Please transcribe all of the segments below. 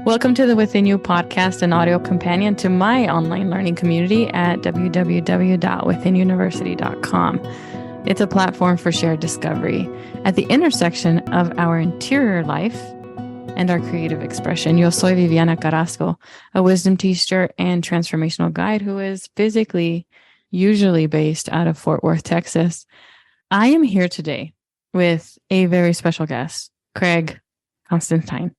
Welcome to the Within You podcast, an audio companion to my online learning community at www.withinuniversity.com. It's a platform for shared discovery at the intersection of our interior life and our creative expression. Yo soy Viviana Carrasco, a wisdom teacher and transformational guide who is physically usually based out of Fort Worth, Texas. I am here today with a very special guest, Craig Constantine.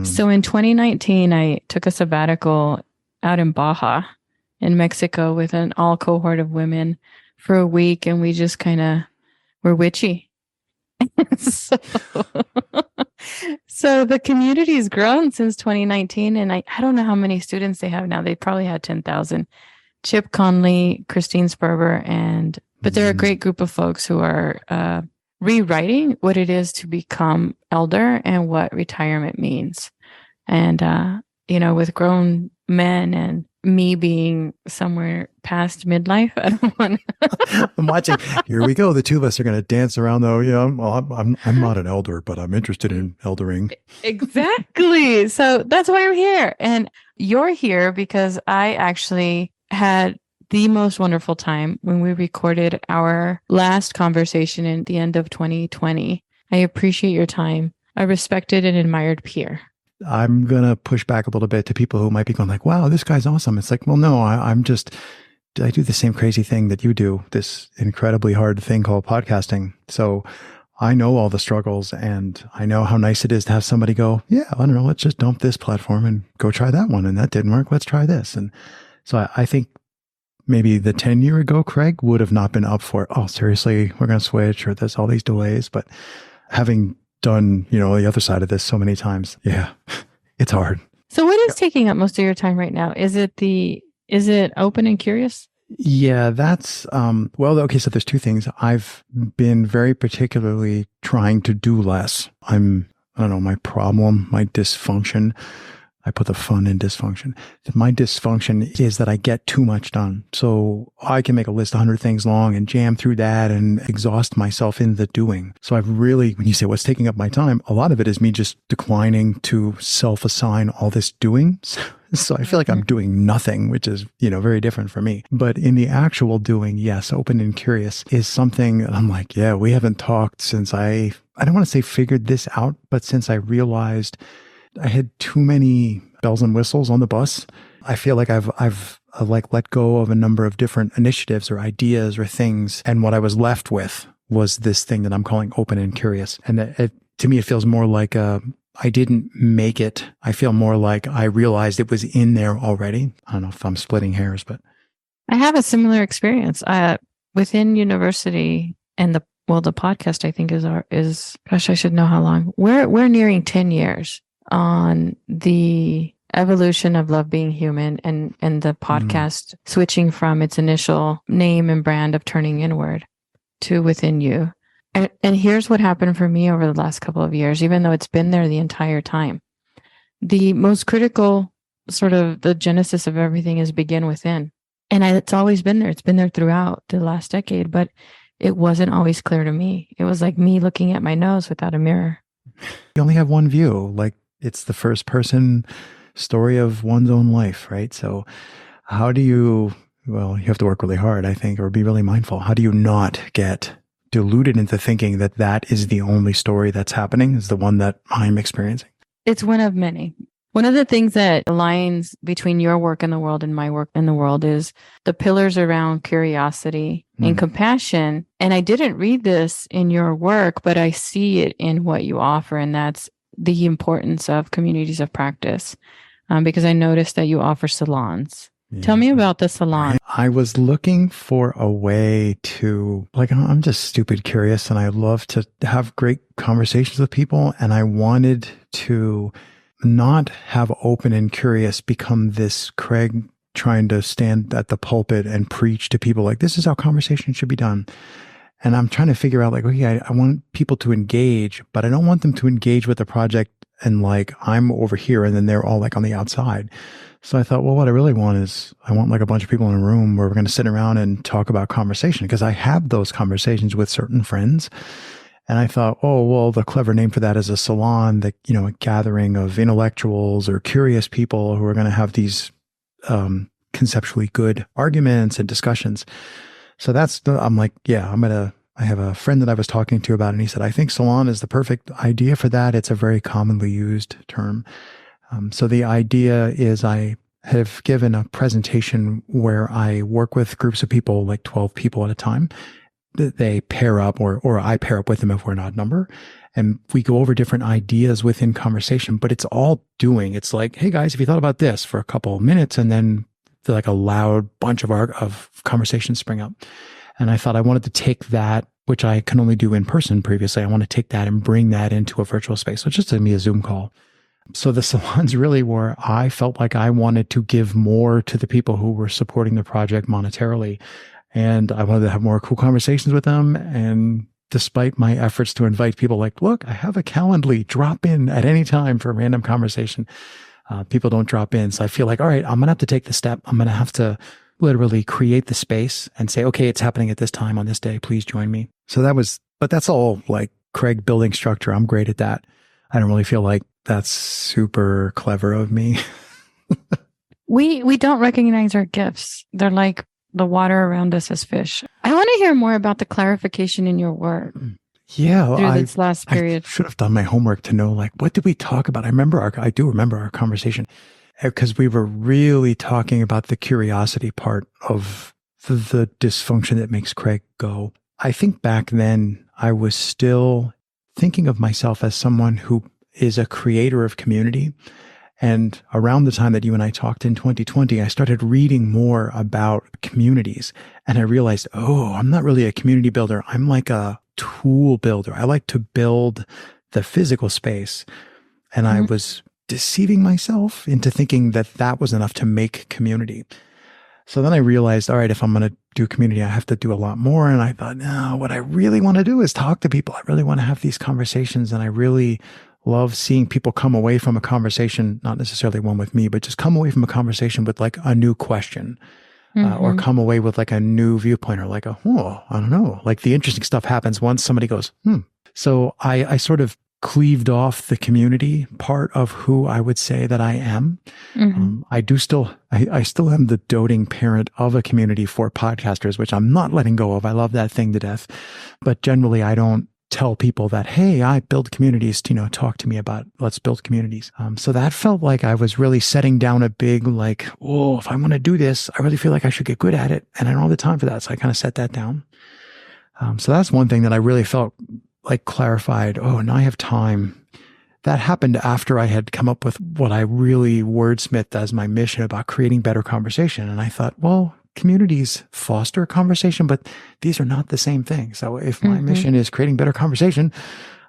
So in 2019, I took a sabbatical out in Baja in Mexico with an all cohort of women for a week, and we just kind of were witchy. So the community has grown since 2019, and I don't know how many students they have now. They probably had 10,000. Chip Conley, Christine Sperber, but they're a great group of folks who are rewriting what it is to become elder and what retirement means. And, with grown men and me being somewhere past midlife, I don't want to. I'm watching. Here we go. The two of us are going to dance around though. I'm not an elder, but I'm interested in eldering. Exactly. So that's why I'm here. And you're here because I actually had the most wonderful time when we recorded our last conversation in the end of 2020. I appreciate your time. A respected and admired peer. I'm going to push back a little bit to people who might be going like, wow, this guy's awesome. It's like, well, no, I do the same crazy thing that you do, this incredibly hard thing called podcasting. So I know all the struggles and I know how nice it is to have somebody go, yeah, I don't know, let's just dump this platform and go try that one. And that didn't work. Let's try this. And so I think maybe the 10-year ago, Craig would have not been up for, oh, seriously, we're going to switch, or there's all these delays. But having done, the other side of this so many times, yeah, it's hard. So what is taking up most of your time right now? Is it open and curious? Yeah, that's, okay, so there's two things. I've been very particularly trying to do less. My problem, my dysfunction, I put the fun in dysfunction. My dysfunction is that I get too much done. So I can make a list 100 things long and jam through that and exhaust myself in the doing. So I've really, when you say what's taking up my time, a lot of it is me just declining to self-assign all this doing. So I feel like I'm doing nothing, which is, very different for me. But in the actual doing, yes, open and curious is something that I'm like, yeah, we haven't talked since I don't want to say figured this out, but since I realized I had too many bells and whistles on the bus. I feel like I've let go of a number of different initiatives or ideas or things. And what I was left with was this thing that I'm calling open and curious. And to me, it feels more like I didn't make it. I feel more like I realized it was in there already. I don't know if I'm splitting hairs, but. I have a similar experience within university, and the podcast I think is gosh, I should know how long. We're nearing 10 years on the evolution of Love Being Human and the podcast switching from its initial name and brand of turning inward to Within You. And here's what happened for me over the last couple of years, even though it's been there the entire time. The most critical sort of the genesis of everything is begin within. And it's always been there. It's been there throughout the last decade, but it wasn't always clear to me. It was like me looking at my nose without a mirror. You only have one view, like it's the first person story of one's own life, right? So how do you have to work really hard, I think, or be really mindful. How do you not get deluded into thinking that that is the only story that's happening, is the one that I'm experiencing? It's one of many. One of the things that aligns between your work in the world and my work in the world is the pillars around curiosity and compassion. And I didn't read this in your work, but I see it in what you offer. And that's the importance of communities of practice, because I noticed that you offer salons. Yeah. Tell me about the salon. I was looking for a way to, I'm just stupid curious, and I love to have great conversations with people. And I wanted to not have open and curious become this Craig trying to stand at the pulpit and preach to people like, this is how conversation should be done. And I'm trying to figure out I want people to engage, but I don't want them to engage with the project and I'm over here and then they're all on the outside. So I thought, well, what I really want is I want a bunch of people in a room where we're going to sit around and talk about conversation, because I have those conversations with certain friends. And I thought, oh, well, the clever name for that is a salon, that, a gathering of intellectuals or curious people who are going to have these conceptually good arguments and discussions. So I'm like, yeah, I have a friend that I was talking to about it, and he said, I think salon is the perfect idea for that. It's a very commonly used term. So the idea is I have given a presentation where I work with groups of people, like 12 people at a time. They pair up, or I pair up with them if we're an odd number. And we go over different ideas within conversation, but it's all doing. It's like, hey guys, have you thought about this for a couple of minutes? And then like a loud bunch of conversations spring up. And I thought I wanted to take that, which I can only do in person previously. I want to take that and bring that into a virtual space. So it's just a Zoom call. So the salons really were, I felt like I wanted to give more to the people who were supporting the project monetarily. And I wanted to have more cool conversations with them. And despite my efforts to invite people like, look, I have a Calendly, drop in at any time for a random conversation. People don't drop in. So I feel like, all right, I'm going to have to take the step. I'm going to have to literally create the space and say, okay, it's happening at this time on this day. Please join me. So but that's all like Craig building structure. I'm great at that. I don't really feel like that's super clever of me. We don't recognize our gifts. They're like the water around us as fish. I want to hear more about the clarification in your work. Yeah. Through this last period. I should have done my homework to know, like, what did we talk about? I do remember our conversation, because we were really talking about the curiosity part of the dysfunction that makes Craig go. I think back then I was still thinking of myself as someone who is a creator of community. And around the time that you and I talked in 2020, I started reading more about communities. And I realized, oh, I'm not really a community builder. I'm like a tool builder. I like to build the physical space. And I was deceiving myself into thinking that that was enough to make community. So then I realized, all right, if I'm going to do community, I have to do a lot more. And I thought, no, what I really want to do is talk to people. I really want to have these conversations. And I really love seeing people come away from a conversation, not necessarily one with me, but just come away from a conversation with like a new question, or come away with like a new viewpoint, or like I don't know. Like the interesting stuff happens once somebody goes, So I sort of cleaved off the community part of who I would say that I am. I still am the doting parent of a community for podcasters, which I'm not letting go of. I love that thing to death. But generally, I don't tell people that, hey, I build communities, talk to me about, let's build communities. So that felt like I was really setting down a big, like, oh, if I want to do this, I really feel like I should get good at it. And I don't have the time for that. So I kind of set that down. So that's one thing that I really felt like clarified. Oh, now I have time. That happened after I had come up with what I really wordsmithed as my mission about creating better conversation. And I thought, well, communities foster conversation, but these are not the same thing. So if my mission is creating better conversation,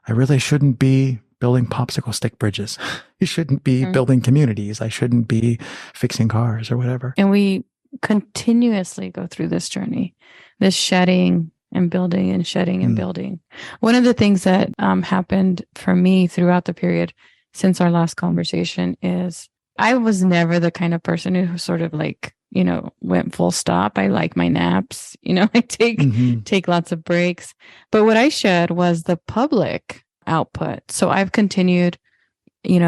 I really shouldn't be building popsicle stick bridges. You shouldn't be building communities. I shouldn't be fixing cars or whatever. And we continuously go through this journey, this shedding and building and shedding and building. One of the things that happened for me throughout the period since our last conversation is I was never the kind of person who sort of like, went full stop. I like my naps, I take lots of breaks. But what I shed was the public output. So I've continued,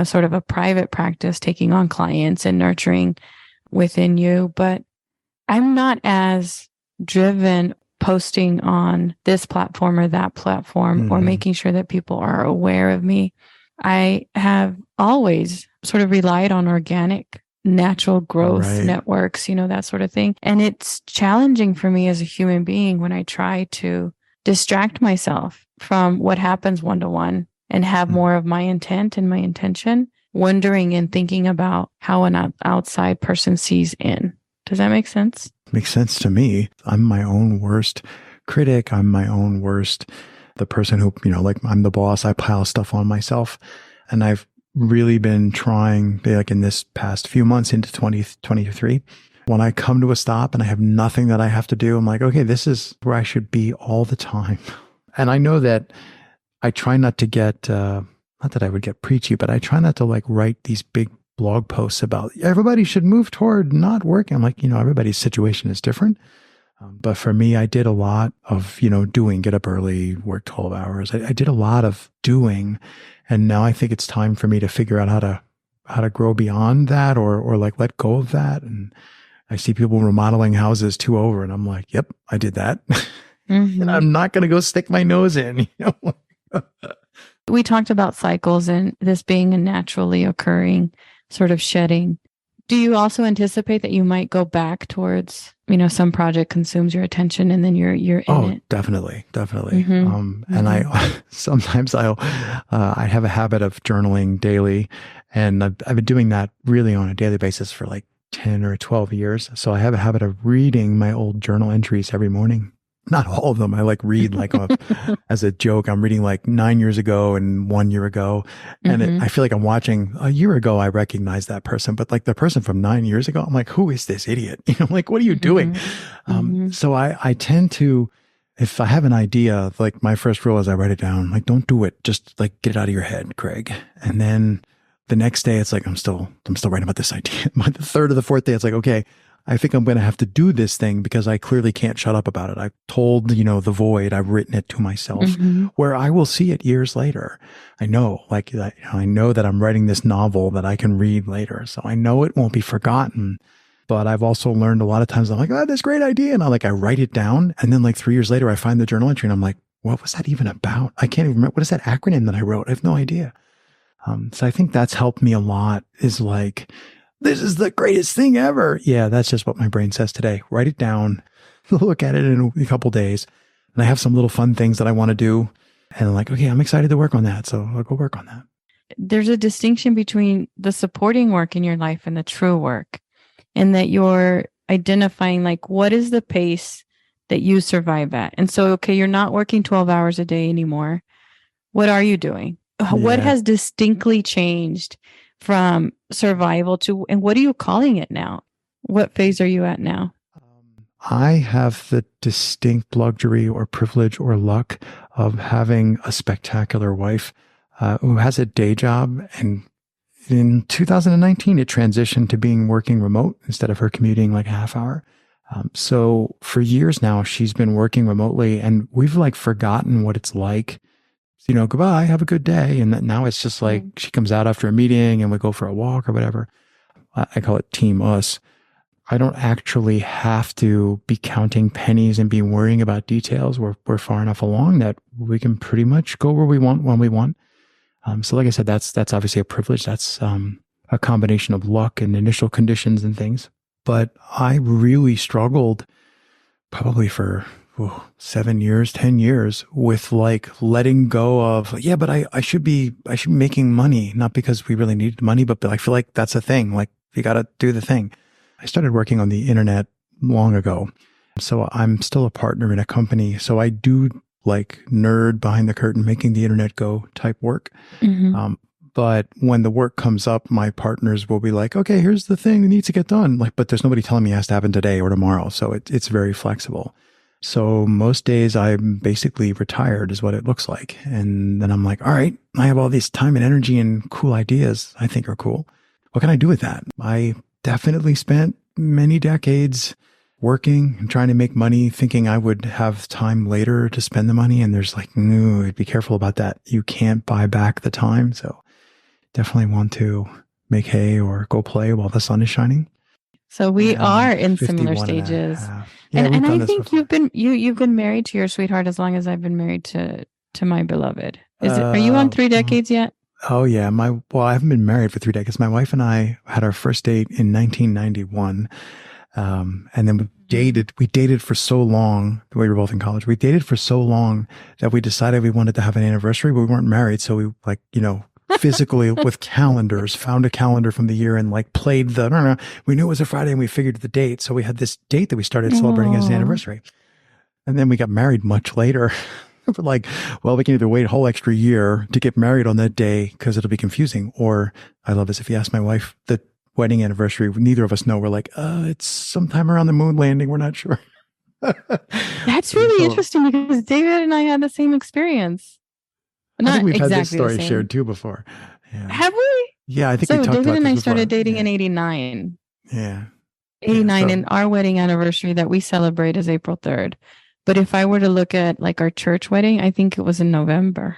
sort of a private practice, taking on clients and nurturing within you. But I'm not as driven posting on this platform or that platform or making sure that people are aware of me. I have always sort of relied on organic, natural growth networks, that sort of thing. And it's challenging for me as a human being when I try to distract myself from what happens one-to-one and have more of my intent and my intention, wondering and thinking about how an outside person sees in. Does that make sense? Makes sense to me. I'm my own worst critic. I'm my own worst, the person who, like I'm the boss. I pile stuff on myself. And I've really been trying, like in this past few months into 2023, when I come to a stop and I have nothing that I have to do, I'm like, okay, this is where I should be all the time. And I know that I try not to get, not that I would get preachy, but I try not to like write these big blog posts about everybody should move toward not working. I'm like, everybody's situation is different. But for me, I did a lot of, doing, get up early, work 12 hours. I did a lot of doing. And now I think it's time for me to figure out how to grow beyond that or like let go of that. And I see people remodeling houses 2 over and I'm like, yep, I did that. And I'm not going to go stick my nose in, We talked about cycles and this being a naturally occurring sort of shedding. Do you also anticipate that you might go back towards, some project consumes your attention and then you're in it? Definitely. And I sometimes I have a habit of journaling daily, and I've been doing that really on a daily basis for like 10 or 12 years. So I have a habit of reading my old journal entries every morning. Not all of them. I like read like as a joke. I'm reading like 9 years ago and 1 year ago. And I feel like I'm watching a year ago. I recognize that person, but like the person from 9 years ago, I'm like, who is this idiot? Like, what are you doing? So I tend to, if I have an idea, like my first rule is I write it down, like, don't do it. Just like get it out of your head, Craig. And then the next day it's like, I'm still writing about this idea. By the third or the fourth day, it's like, okay, I think I'm going to have to do this thing because I clearly can't shut up about it. I've told, the void, I've written it to myself where I will see it years later. I know, like, I know that I'm writing this novel that I can read later. So I know it won't be forgotten. But I've also learned a lot of times I'm like, oh, this great idea. And I write it down. And then like 3 years later, I find the journal entry and I'm like, what was that even about? I can't even remember. What is that acronym that I wrote? I have no idea. So I think that's helped me a lot is like, this is the greatest thing ever. Yeah, that's just what my brain says today. Write it down, look at it in a couple days. And I have some little fun things that I want to do. And I'm like, okay, I'm excited to work on that. So I'll go work on that. There's a distinction between the supporting work in your life and the true work. And that you're identifying like, what is the pace that you survive at? And so, okay, you're not working 12 hours a day anymore. What are you doing? Yeah. What has distinctly changed from survival to, and what are you calling it now? What phase are you at now? I have the distinct luxury or privilege or luck of having a spectacular wife who has a day job. And in 2019, it transitioned to being working remote instead of her commuting like a half hour. So for years now, she's been working remotely and we've like forgotten what it's like. Goodbye, have a good day. And now it's just like she comes out after a meeting and we go for a walk or whatever. I call it team us. I don't actually have to be counting pennies and be worrying about details. We're far enough along that we can pretty much go where we want when we want. So like I said, that's obviously a privilege. That's a combination of luck and initial conditions and things. But I really struggled probably for 7 years, 10 years with like letting go of, but I should be making money, not because we really needed money, but I feel like that's a thing. Like you got to do the thing. I started working on the internet long ago. So I'm still a partner in a company. So I do like nerd behind the curtain, making the internet go type work. But when the work comes up, my partners will be like, okay, here's the thing that needs to get done. Like, but there's nobody telling me it has to happen today or tomorrow. So it's very flexible. So most days I'm basically retired is what it looks like. And then I'm like, all right, I have all this time and energy and cool ideas I think are cool. What can I do with that? I definitely spent many decades working and trying to make money, thinking I would have time later to spend the money. And there's like, no, be careful about that. You can't buy back the time. So definitely want to make hay or go play while the sun is shining. So we are in similar stages. And I think you've been married to your sweetheart as long as I've been married to my beloved. Are you on 3 decades yet? Oh yeah. I haven't been married for 3 decades. My wife and I had our first date in 1991. And then we dated for so long. We were both in college. We dated for so long that we decided we wanted to have an anniversary, but we weren't married. So we physically with calendars, found a calendar from the year and like played we knew it was a Friday and we figured the date. So we had this date that we started celebrating as an anniversary. And then we got married much later. We're like, well, we can either wait a whole extra year to get married on that day because it'll be confusing. Or I love this. If you ask my wife the wedding anniversary, neither of us know. We're like, it's sometime around the moon landing. We're not sure. That's really interesting because David and I had the same experience. I think we've had this story shared too before. Yeah. Have we? Yeah, I think we talked about this David and I before. started dating in 89. Yeah. Yeah. 89, So, and our wedding anniversary that we celebrate is April 3rd. But if I were to look at like our church wedding, I think it was in November.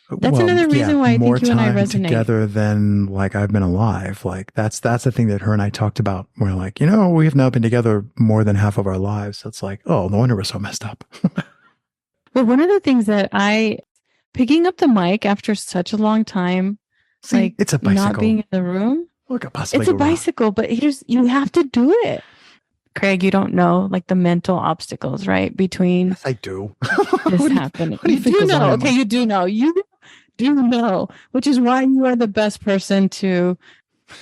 That's well, another yeah, reason why I more think you and I time resonate. together than like I've been alive. Like that's the thing that her and I talked about. We're like, we have now been together more than half of our lives. So it's like, oh, no wonder we're so messed up. But one of the things that picking up the mic after such a long time, See, like it's a not being bicycle. in the room, What could possibly it's a go wrong? bicycle, but you have to do it. Craig, you don't know like the mental obstacles, right? Between Yes, I do. this what happening. do you You think do goes on know. in Okay, my? you do know. You do know, which is why you are the best person to.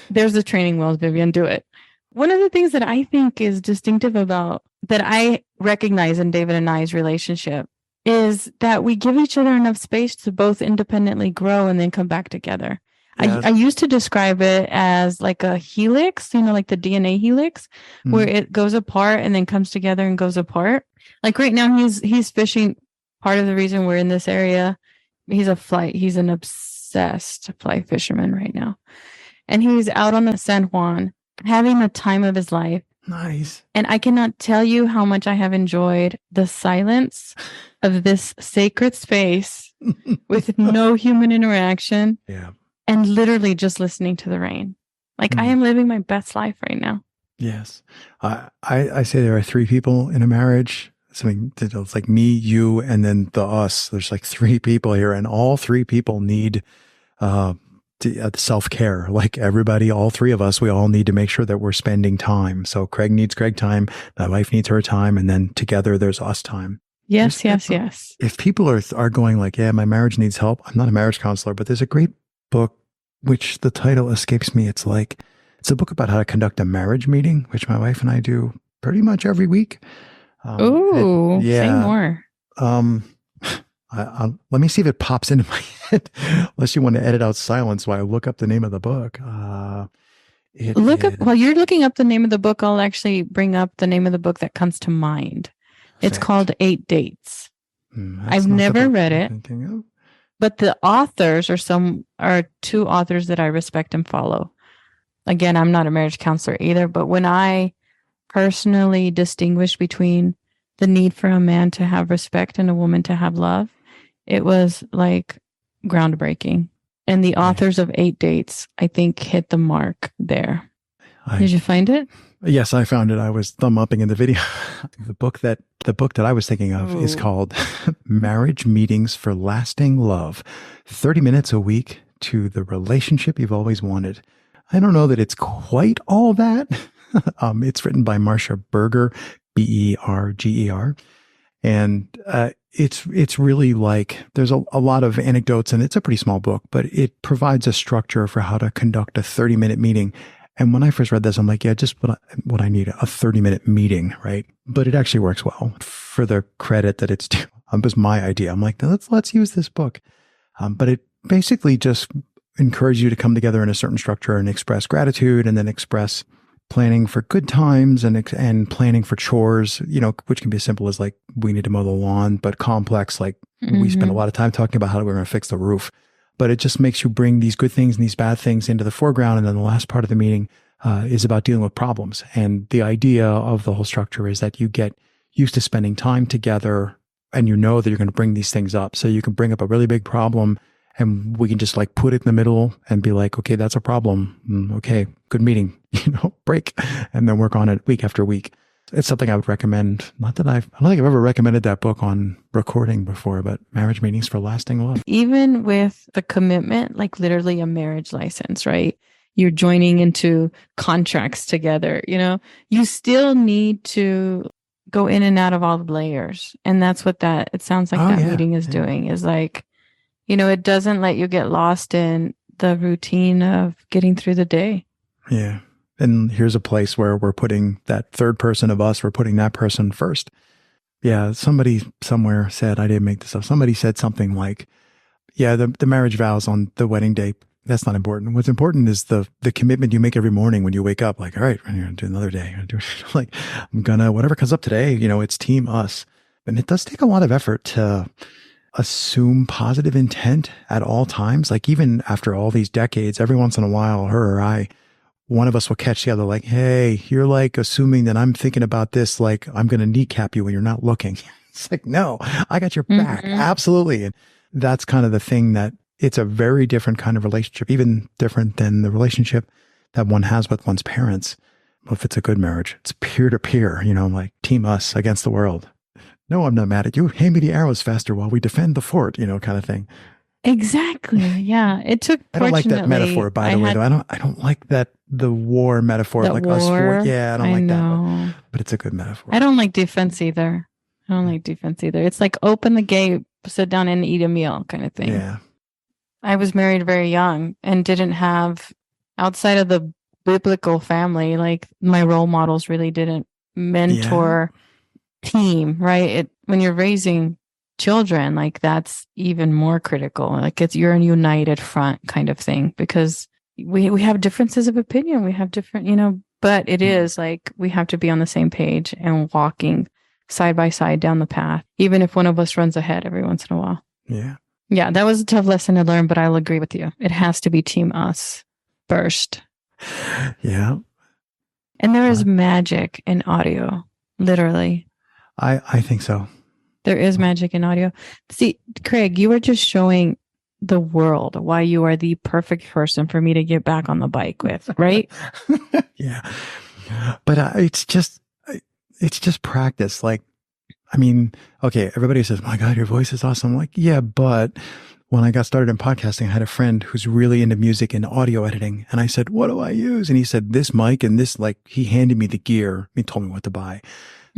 There's the training wheels, Vivian. Do it. One of the things that I think is distinctive about that I recognize in David and I's relationship is that we give each other enough space to both independently grow and then come back together. I Yes. used to describe it as like a helix, like the DNA helix, where Mm. it goes apart and then comes together and goes apart. Like right now, he's fishing. Part of the reason we're in this area, he's an obsessed fly fisherman right now, and he's out on the San Juan having the time of his life. Nice. And I cannot tell you how much I have enjoyed the silence of this sacred space with no human interaction Yeah. and literally just listening to the rain. Like I Mm. am living my best life right now. Yes. I say there are three people in a marriage. Something it's like me, you, and then the us. There's like three people here, and all three people need self-care. Like everybody, all three of us, we all need to make sure that we're spending time. So Craig needs Craig time, my wife needs her time, and then together there's us time. Yes, yes. If people are going like, yeah, my marriage needs help. I'm not a marriage counselor, but there's a great book, which the title escapes me. It's a book about how to conduct a marriage meeting, which my wife and I do pretty much every week. Ooh, say Yeah. more. Let me see if it pops into my head. Unless you want to edit out silence while I look up the name of the book. While you're looking up the name of the book, I'll actually bring up the name of the book that comes to mind. It's called 8 Dates. I've never read it, but the authors are two authors that I respect and follow. Again, I'm not a marriage counselor either, but when I personally distinguish between the need for a man to have respect and a woman to have love, it was like groundbreaking. And the authors of 8 Dates, I think, hit the mark there. Did you find it? Yes, I found it. I was thumb upping in the video. The book that I was thinking of is called Marriage Meetings for Lasting Love. 30 minutes a week to the relationship you've always wanted. I don't know that it's quite all that. It's written by Marcia Berger, Berger. And it's really like there's a lot of anecdotes, and it's a pretty small book, but it provides a structure for how to conduct a 30-minute meeting. And when I first read this, I'm like, yeah, just what I need, a 30-minute meeting, right? But it actually works well. For the credit that it's due, it was my idea. I'm like, let's use this book. But it basically just encourages you to come together in a certain structure and express gratitude, and then express planning for good times and planning for chores, which can be as simple as like, we need to mow the lawn, but complex, like we spend a lot of time talking about how we're going to fix the roof. But it just makes you bring these good things and these bad things into the foreground. And then the last part of the meeting is about dealing with problems. And the idea of the whole structure is that you get used to spending time together, and you know that you're going to bring these things up. So you can bring up a really big problem, and we can just like put it in the middle and be like, okay, that's a problem. Okay, good meeting, break, and then work on it week after week. It's something I would recommend. I don't think I've ever recommended that book on recording before, but Marriage Meetings for Lasting Love. Even with the commitment, like literally a marriage license, right? You're joining into contracts together, you still need to go in and out of all the layers. And that's what it sounds like meeting is doing, is like, it doesn't let you get lost in the routine of getting through the day. Yeah. And here's a place where we're putting that third person of us, we're putting that person first. Yeah. Somebody somewhere said, I didn't make this up. Somebody said something like, yeah, the marriage vows on the wedding day, that's not important. What's important is the commitment you make every morning when you wake up. Like, all right, I'm going to do another day. I'm going to, whatever comes up today, it's team us. And it does take a lot of effort to assume positive intent at all times. Like even after all these decades, every once in a while, her or I one of us will catch the other like, hey, you're like assuming that I'm thinking about this, like I'm going to kneecap you when you're not looking. It's like, no, I got your back. Mm-hmm. Absolutely. And that's kind of the thing, that it's a very different kind of relationship, even different than the relationship that one has with one's parents. If it's a good marriage, it's peer to peer, like team us against the world. No, I'm not mad at you. Hand me the arrows faster while we defend the fort, kind of thing. Exactly. Yeah. It took, I don't like that fortunately, metaphor, by the way, though. I don't like that, the war metaphor, the like us four. war. Yeah, I don't I like that, know. but it's a good metaphor. I don't like defense either. It's like open the gate, sit down and eat a meal kind of thing. Yeah. I was married very young and didn't have, outside of the biblical family, like my role models really didn't mentor team, right? When you're raising children, like that's even more critical. Like you're a united front kind of thing, because we have differences of opinion. We have different, but it is like we have to be on the same page and walking side by side down the path, even if one of us runs ahead every once in a while. Yeah. Yeah, that was a tough lesson to learn, but I'll agree with you. It has to be team us first. Yeah. And there is magic in audio, literally. I think so. There is magic in audio. See, Craig, you were just showing the world why you are the perfect person for me to get back on the bike with, right? Yeah. But it's just practice. Like, I mean, okay, everybody says, my God, your voice is awesome. I'm like, yeah, but when I got started in podcasting, I had a friend who's really into music and audio editing. And I said, what do I use? And he said, this mic and this, like, he handed me the gear. He told me what to buy.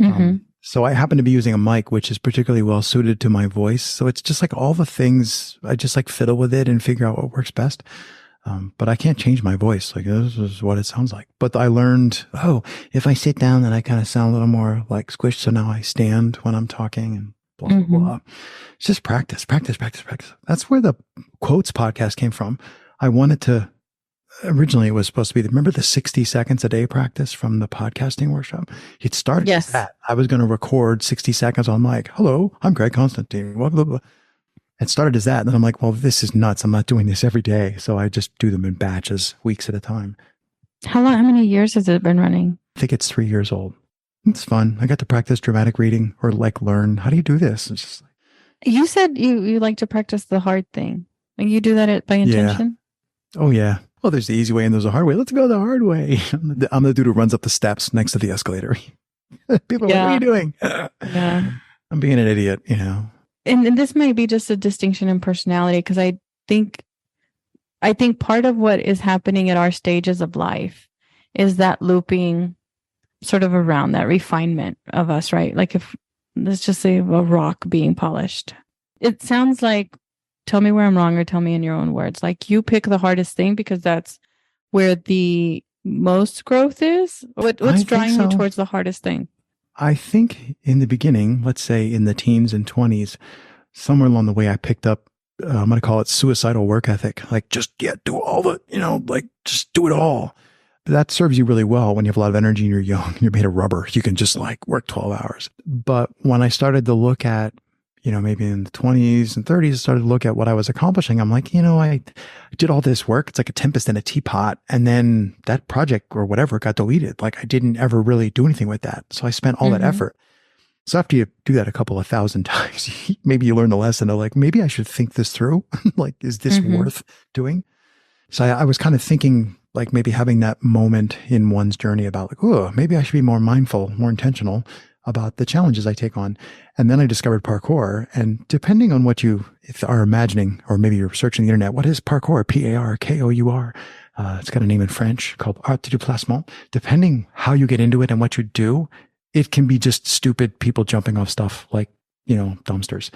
Mm-hmm. So I happen to be using a mic, which is particularly well suited to my voice. So it's just like all the things, I just like fiddle with it and figure out what works best. But I can't change my voice. Like, this is what it sounds like. But I learned, if I sit down, then I kind of sound a little more like squished. So now I stand when I'm talking and blah, blah, blah. It's just practice. That's where the quotes podcast came from. I wanted to, originally it was supposed to be, remember the 60 seconds a day practice from the podcasting workshop? It started as that. I was going to record 60 seconds on mic. Hello, I'm Craig Constantine. Blah, blah, blah. It started as that. And then I'm like, well, this is nuts. I'm not doing this every day. So I just do them in batches, weeks at a time. How many years has it been running? I think it's 3 years old. It's fun. I got to practice dramatic reading, or like learn, how do you do this? It's just like, you said you like to practice the hard thing. Like you do that by intention? Yeah. Oh, yeah. Well, there's the easy way and there's the hard way. Let's go the hard way. I'm the dude who runs up the steps next to the escalator. People are like, what are you doing? Yeah. I'm being an idiot, And this might be just a distinction in personality, because I think part of what is happening at our stages of life is that looping sort of around that refinement of us, right? Like if let's just say a rock being polished. It sounds like, tell me where I'm wrong or tell me in your own words. Like you pick the hardest thing because that's where the most growth is. What's drawing you towards the hardest thing? I think in the beginning, let's say in the teens and 20s, somewhere along the way, I picked up, I'm going to call it suicidal work ethic. Like just do all the, like just do it all. But that serves you really well when you have a lot of energy and you're young, you're made of rubber. You can just like work 12 hours. But when I started to look at, maybe in the 20s and 30s, I started to look at what I was accomplishing. I'm like, I did all this work. It's like a tempest in a teapot. And then that project or whatever got deleted. Like I didn't ever really do anything with that. So I spent all that effort. So after you do that a couple of thousand times, maybe you learn the lesson of like, maybe I should think this through. Like, is this worth doing? So I was kind of thinking like maybe having that moment in one's journey about like, oh, maybe I should be more mindful, more intentional about the challenges I take on. And then I discovered parkour. And depending on what you are imagining, or maybe you're searching the internet, what is parkour? Parkour. It's got a name in French called art du déplacement. Depending how you get into it and what you do, it can be just stupid people jumping off stuff like, dumpsters.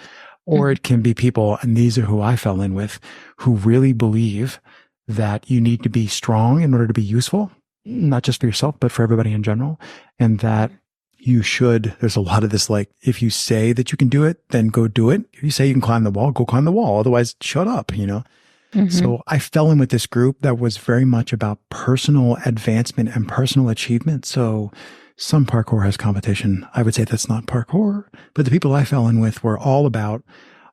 Or it can be people, and these are who I fell in with, who really believe that you need to be strong in order to be useful, not just for yourself, but for everybody in general. And that there's a lot of this, like, if you say that you can do it, then go do it. If you say you can climb the wall, go climb the wall. Otherwise, shut up, So I fell in with this group that was very much about personal advancement and personal achievement. So some parkour has competition. I would say that's not parkour, but the people I fell in with were all about,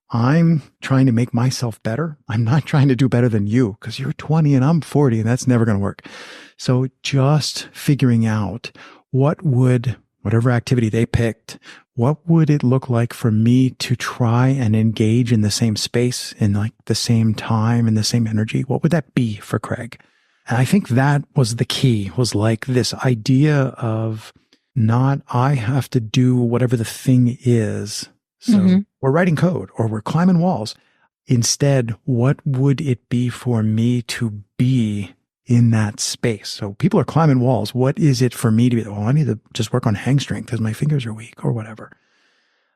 I'm trying to make myself better. I'm not trying to do better than you because you're 20 and I'm 40 and that's never going to work. So just figuring out whatever activity they picked, what would it look like for me to try and engage in the same space, in like the same time, and the same energy? What would that be for Craig? And I think that was the key, was like this idea of not, I have to do whatever the thing is. So we're writing code or we're climbing walls. Instead, what would it be for me to be in that space? So people are climbing walls. What is it for me to be? Well, I need to just work on hang strength because my fingers are weak or whatever.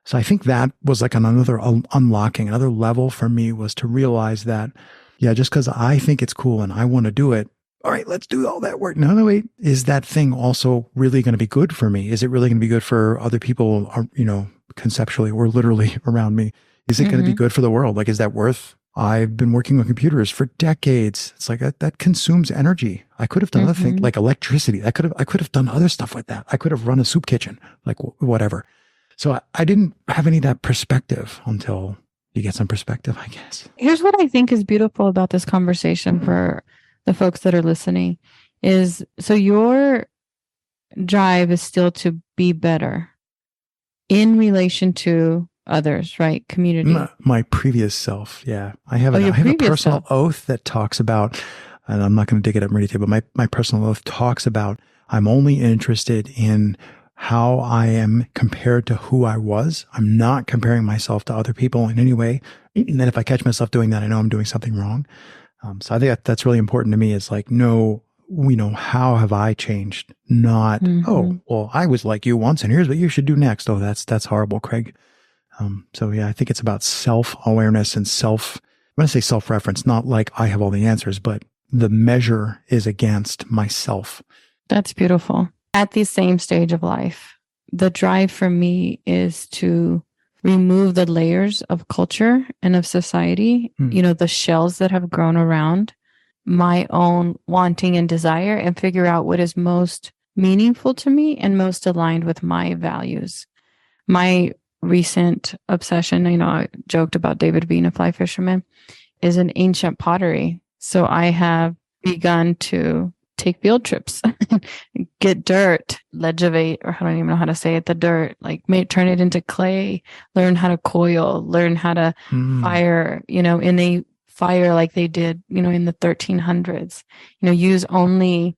So I think that was like another unlocking, another level for me, was to realize that, yeah, just because I think it's cool and I want to do it, all right, let's do all that work. No, wait, is that thing also really going to be good for me? Is it really going to be good for other people, conceptually or literally around me? Is it going to be good for the world? Like, is that worth? I've been working on computers for decades. It's like that consumes energy. I could have done other things like electricity. I could have done other stuff with that. I could have run a soup kitchen, like whatever. So I didn't have any of that perspective until you get some perspective, I guess. Here's what I think is beautiful about this conversation for the folks that are listening is, so your drive is still to be better in relation to others, right? Community. My previous self. Yeah. I have a personal oath that talks about, and I'm not going to dig it up in detail, but my personal oath talks about, I'm only interested in how I am compared to who I was. I'm not comparing myself to other people in any way. And then if I catch myself doing that, I know I'm doing something wrong. So I think that's really important to me. It's like, no, how have I changed? Not, oh, well, I was like you once and here's what you should do next. Oh, that's horrible, Craig. So yeah, I think it's about self-awareness and I'm going to say self-reference, not like I have all the answers, but the measure is against myself. That's beautiful. At the same stage of life, the drive for me is to remove the layers of culture and of society, the shells that have grown around my own wanting and desire, and figure out what is most meaningful to me and most aligned with my values. My recent obsession, I joked about David being a fly fisherman, is an ancient pottery. So I have begun to take field trips, get dirt, legivate, or I don't even know how to say it, the dirt, turn it into clay, learn how to coil, learn how to fire, in a fire like they did, in the 1300s, use only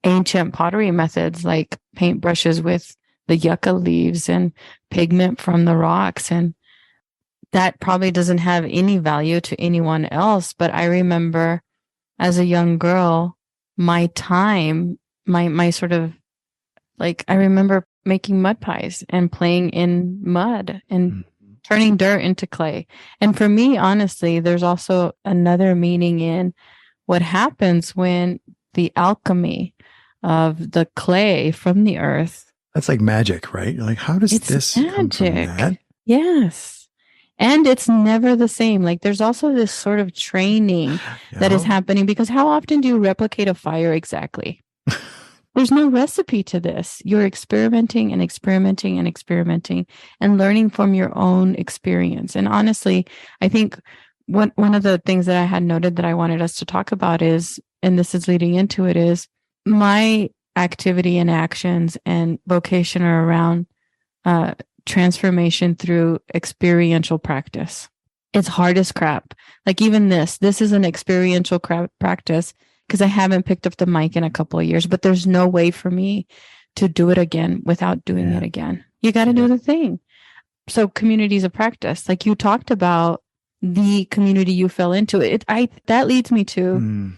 ancient pottery methods like paintbrushes with the yucca leaves and pigment from the rocks. And that probably doesn't have any value to anyone else. But I remember as a young girl, my time, my sort of I remember making mud pies and playing in mud and turning dirt into clay. And for me, honestly, there's also another meaning in what happens when the alchemy of the clay from the earth. That's like magic, right? You're like, how does this come from that? Yes. And it's never the same. There's also this sort of training that is happening, because how often do you replicate a fire exactly? There's no recipe to this. You're experimenting and experimenting and experimenting and learning from your own experience. And honestly, I think one of the things that I had noted that I wanted us to talk about is, and this is leading into it, is my activity and actions and vocation are around transformation through experiential practice. It's hard as crap. Even this is an experiential practice, because I haven't picked up the mic in a couple of years, but there's no way for me to do it again without doing it again. You got to do the thing. So communities of practice, like you talked about the community you fell into, that leads me to,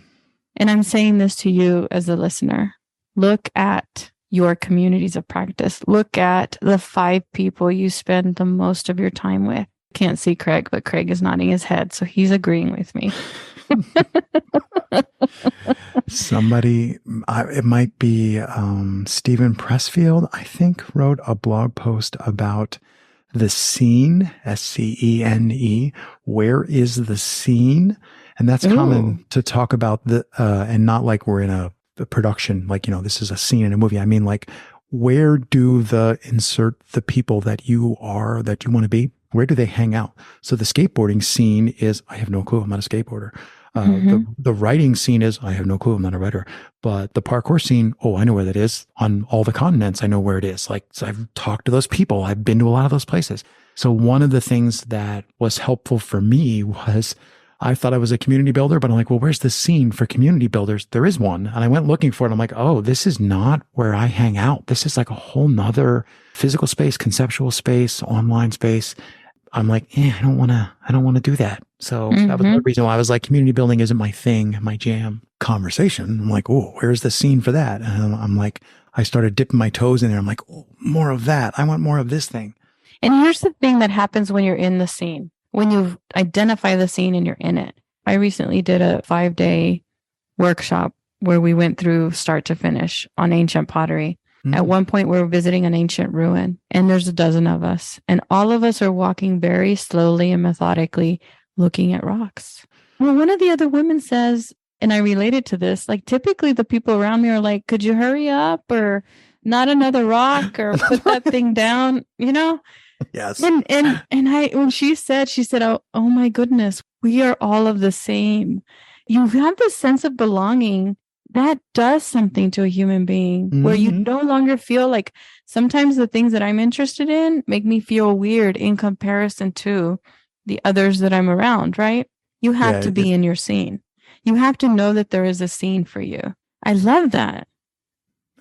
and I'm saying this to you as a listener, look at your communities of practice. Look at the 5 people you spend the most of your time with. Can't see Craig, but Craig is nodding his head, so he's agreeing with me. Somebody, it might be Stephen Pressfield, I think, wrote a blog post about the scene, SCENE. Where is the scene? And that's common to talk about and not like we're in a production, this is a scene in a movie. I mean, where do insert the people that you want to be? Where do they hang out? So the skateboarding scene is, I have no clue. I'm not a skateboarder. Mm-hmm. The writing scene is, I have no clue, I'm not a writer, but the parkour scene, oh, I know where that is on all the continents. I know where it is. Like, so I've talked to those people. I've been to a lot of those places. So one of the things that was helpful for me was I thought I was a community builder, but I'm like, well, where's the scene for community builders? There is one. And I went looking for it. I'm like, oh, this is not where I hang out. This is like a whole nother physical space, conceptual space, online space. I'm like, I don't want to do that. So that was Mm-hmm. the reason why I was like, community building isn't my thing, my jam. Conversation. I'm like, oh, where's the scene for that? And I'm like, I started dipping my toes in there. I'm like, oh, more of that. I want more of this thing. And here's the thing that happens when you're in the scene, when you identify the scene and you're in it. I recently did a 5-day workshop where we went through start to finish on ancient pottery. Mm-hmm. At one point, we were visiting an ancient ruin, and there's a dozen of us, and all of us are walking very slowly and methodically looking at rocks. Well, one of the other women says, and I related to this, like typically the people around me are like, could you hurry up or not another rock or put that thing down, you know? Yes. And I, when she said, oh my goodness, we are all of the same. You have this sense of belonging that does something to a human being where you no longer feel like sometimes the things that I'm interested in make me feel weird in comparison to the others that I'm around, right? You have to be in your scene. You have to know that there is a scene for you. I love that.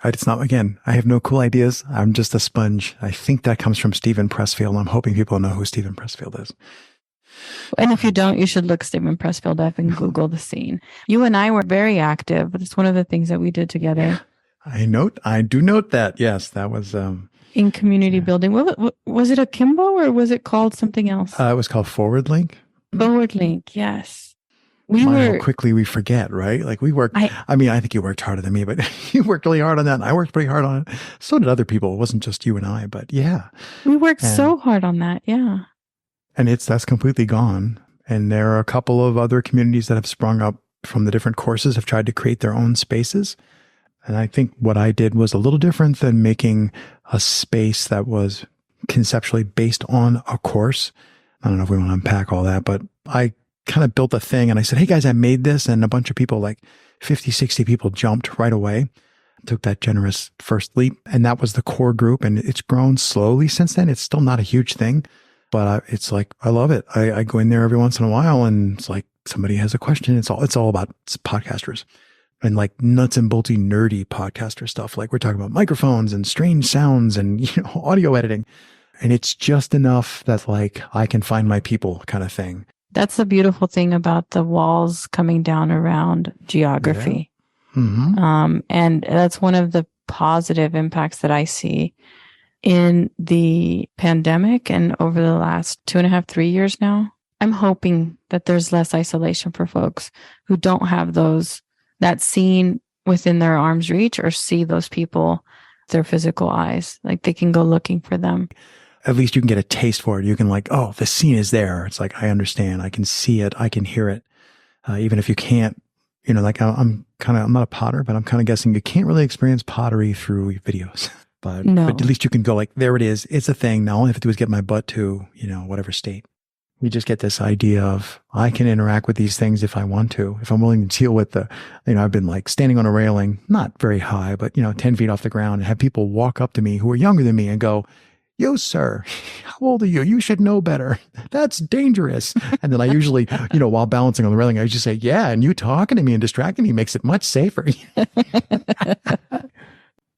It's not, again, I have no cool ideas. I'm just a sponge. I think that comes from Stephen Pressfield. I'm hoping people know who Stephen Pressfield is. And if you don't, you should look Stephen Pressfield up and Google the scene. You and I were very active. It's one of the things that we did together. I do note that. Yes, that was in community building. What was it, akimbo or was it called something else? It was called Forward Link. Forward Link, yes. How quickly we forget, right? Like we worked. I mean, I think you worked harder than me, but you worked really hard on that, and I worked pretty hard on it. So did other people. It wasn't just you and I, but yeah, we worked so hard on that. Yeah. And that's completely gone. And there are a couple of other communities that have sprung up from the different courses, have tried to create their own spaces. And I think what I did was a little different than making a space that was conceptually based on a course. I don't know if we want to unpack all that, but I kind of built a thing and I said, hey guys, I made this. And a bunch of people, like 50, 60 people jumped right away, took that generous first leap. And that was the core group. And it's grown slowly since then. It's still not a huge thing. But it's like, I love it. I go in there every once in a while and it's like somebody has a question. It's all about podcasters and like nuts and bolty nerdy podcaster stuff. Like we're talking about microphones and strange sounds and, audio editing. And it's just enough that like I can find my people kind of thing. That's the beautiful thing about the walls coming down around geography. Yeah. Mm-hmm. And that's one of the positive impacts that I see in the pandemic and over the last 2.5, 3 years now. I'm hoping that there's less isolation for folks who don't have that scene within their arm's reach or see those people with their physical eyes. Like they can go looking for them. At least you can get a taste for it. You can like, oh, the scene is there. It's like, I understand. I can see it. I can hear it. Even if you can't, like I'm not a potter, but I'm kind of guessing you can't really experience pottery through videos. But at least you can go like, there it is. It's a thing. Now all I have to do is get my butt to, whatever state. We just get this idea of I can interact with these things if I want to, if I'm willing to deal with I've been like standing on a railing, not very high, but 10 feet off the ground and have people walk up to me who are younger than me and go, yo, sir, how old are you? You should know better. That's dangerous. And then I usually, while balancing on the railing, I just say, yeah. And you talking to me and distracting me makes it much safer.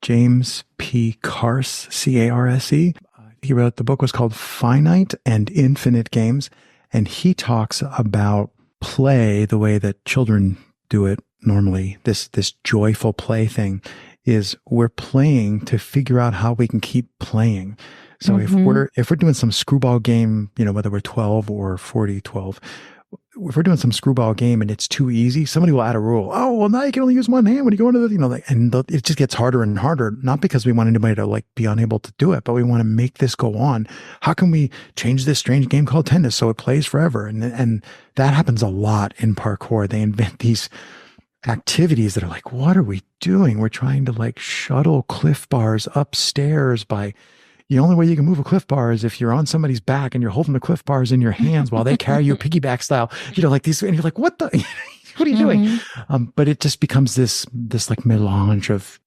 James P. Carse, C-A-R-S-E. He wrote, the book was called Finite and Infinite Games. And he talks about play the way that children do it normally. This joyful play thing is we're playing to figure out how we can keep playing. So if we're doing some screwball game, whether we're 12 or 12, if we're doing some screwball game and it's too easy, somebody will add a rule. Oh, well, now you can only use one hand when you go into the, it just gets harder and harder, not because we want anybody to like be unable to do it, but we want to make this go on. How can we change this strange game called tennis so it plays forever? And that happens a lot in parkour. They invent these activities that are like, what are we doing? We're trying to like shuttle cliff bars upstairs by, the only way you can move a cliff bar is if you're on somebody's back and you're holding the cliff bars in your hands while they carry you piggyback style, like these, and you're like, what the, what are you doing? But it just becomes this like melange of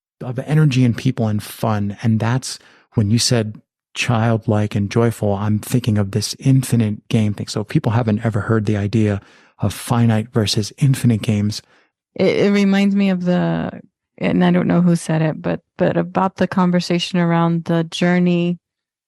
energy and people and fun. And that's when you said childlike and joyful, I'm thinking of this infinite game thing. So if people haven't ever heard the idea of finite versus infinite games. It reminds me of and I don't know who said it, but about the conversation around the journey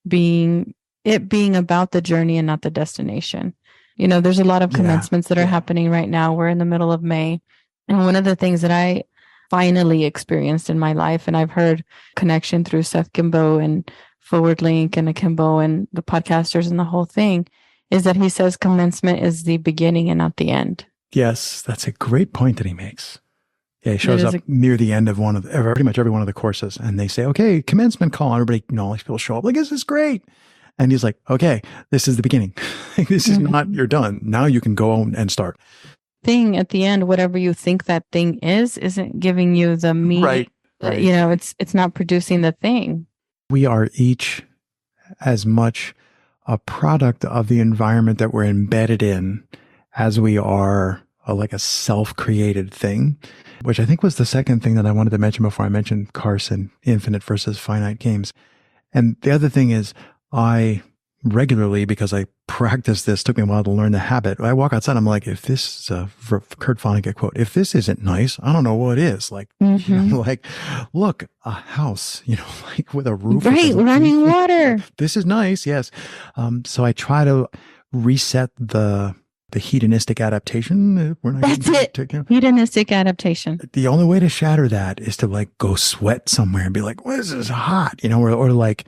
being about the journey and not the destination. There's a lot of commencements that are happening right now. We're in the middle of May. And one of the things that I finally experienced in my life, and I've heard connection through Seth Gimbo and Forward Link and Akimbo and the podcasters and the whole thing, is that he says commencement is the beginning and not the end. Yes, that's a great point that he makes. Yeah, he shows up near the end of pretty much every one of the courses, and they say, "Okay, commencement call." And everybody, all these people show up like, "This is great," and he's like, "Okay, this is the beginning. This is not you're done. Now you can go on and start." Thing at the end, whatever you think that thing isn't giving you the meaning. Right. It's not producing the thing. We are each as much a product of the environment that we're embedded in as we are like a self-created thing, which I think was the second thing that I wanted to mention before I mentioned Carson, infinite versus finite games. And the other thing is I regularly, because I practiced this, took me a while to learn the habit. I walk outside, I'm like, if this is a Kurt Vonnegut quote, if this isn't nice, I don't know what is. Like, like, look, a house, like with a roof. Right, running water. This is nice, yes. So I try to reset the hedonistic adaptation. That's it. Hedonistic adaptation. The only way to shatter that is to like go sweat somewhere and be like, well, this is hot, or like,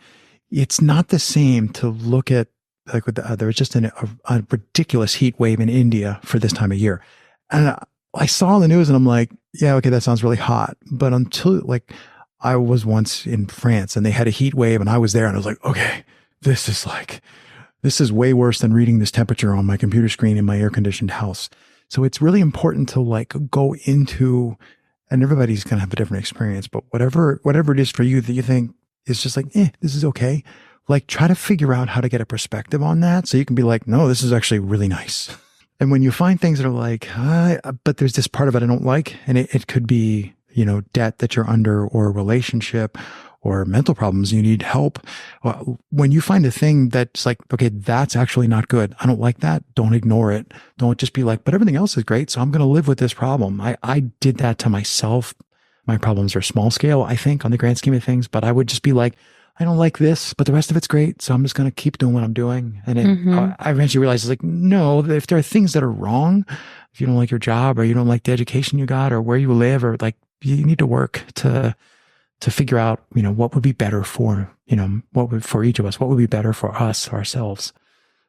it's not the same to look at like there was just a ridiculous heat wave in India for this time of year. And I saw the news and I'm like, yeah, okay, that sounds really hot. But until like I was once in France and they had a heat wave and I was there and I was like, okay, this is way worse than reading this temperature on my computer screen in my air conditioned house. So it's really important to like go into, and everybody's going to have a different experience, but whatever it is for you that you think is just like, this is okay. Like try to figure out how to get a perspective on that. So you can be like, no, this is actually really nice. And when you find things that are like, but there's this part of it I don't like, and it could be, debt that you're under or a relationship or mental problems, you need help. When you find a thing that's like, okay, that's actually not good. I don't like that. Don't ignore it. Don't just be like, but everything else is great. So I'm going to live with this problem. I did that to myself. My problems are small scale, I think, on the grand scheme of things, but I would just be like, I don't like this, but the rest of it's great. So I'm just going to keep doing what I'm doing. And I eventually realized it's like, no, if there are things that are wrong, if you don't like your job or you don't like the education you got or where you live, or like you need to work to figure out, what would be better for, for each of us, what would be better for us, ourselves.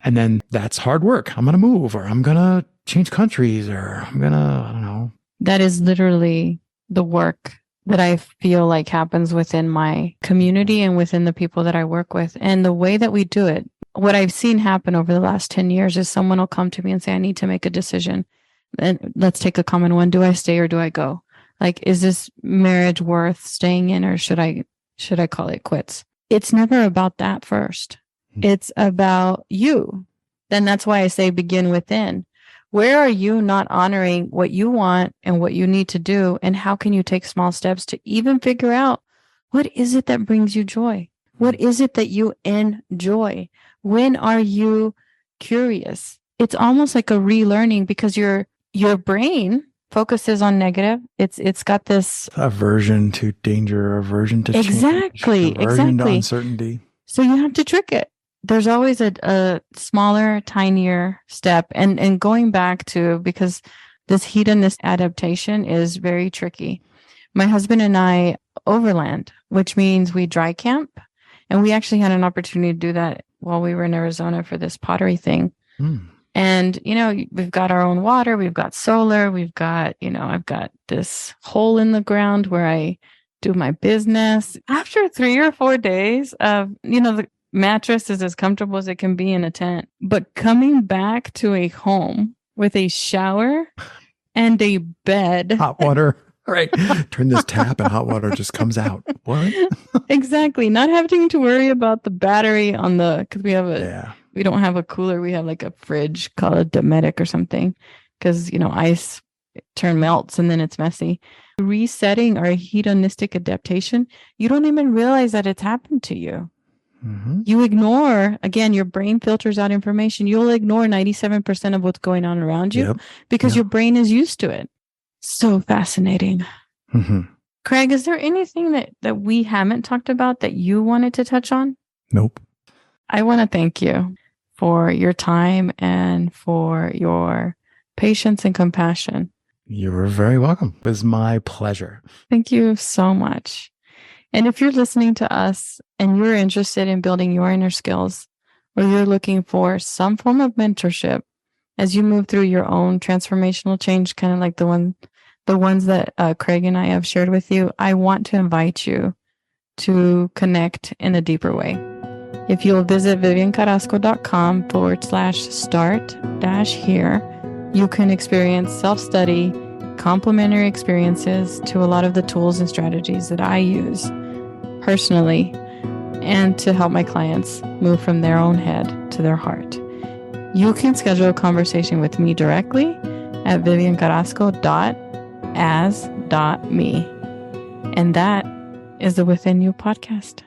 And then that's hard work. I'm going to move, or I'm going to change countries, or I'm going to, I don't know. That is literally the work that I feel like happens within my community and within the people that I work with. And the way that we do it, what I've seen happen over the last 10 years is someone will come to me and say, I need to make a decision. And let's take a common one. Do I stay or do I go? Like, is this marriage worth staying in, or should I call it quits? It's never about that first. It's about you. Then that's why I say begin within. Where are you not honoring what you want and what you need to do? And how can you take small steps to even figure out what is it that brings you joy? What is it that you enjoy? When are you curious? It's almost like a relearning, because your brain focuses on negative. It's got this aversion to danger, aversion to change, aversion to uncertainty. So you have to trick it. There's always a smaller, tinier step. And going back to, because this hedonist adaptation is very tricky. My husband and I overland, which means we dry camp. And we actually had an opportunity to do that while we were in Arizona for this pottery thing. And, we've got our own water, we've got solar, we've got, I've got this hole in the ground where I do my business. After 3 or 4 days of, the mattress is as comfortable as it can be in a tent, but coming back to a home with a shower and a bed. Hot water. Right. Turn this tap and hot water just comes out. What? Exactly. Not having to worry about the battery on because we don't have a cooler. We have like a fridge called a Dometic or something, because, ice turn melts and then it's messy. Resetting our hedonistic adaptation, you don't even realize that it's happened to you. You ignore, again, your brain filters out information. You'll ignore 97% of what's going on around you because your brain is used to it. So fascinating. Craig, is there anything that we haven't talked about that you wanted to touch on? Nope. I want to thank you for your time and for your patience and compassion. You're very welcome. It was my pleasure. Thank you so much. And if you're listening to us and you're interested in building your inner skills, or you're looking for some form of mentorship as you move through your own transformational change, kind of like the ones that Craig and I have shared with you, I want to invite you to connect in a deeper way. If you'll visit viviancarrasco.com/start-here, you can experience self-study, complementary experiences to a lot of the tools and strategies that I use personally and to help my clients move from their own head to their heart. You can schedule a conversation with me directly at viviancarrasco.as.me. And that is the Within You podcast.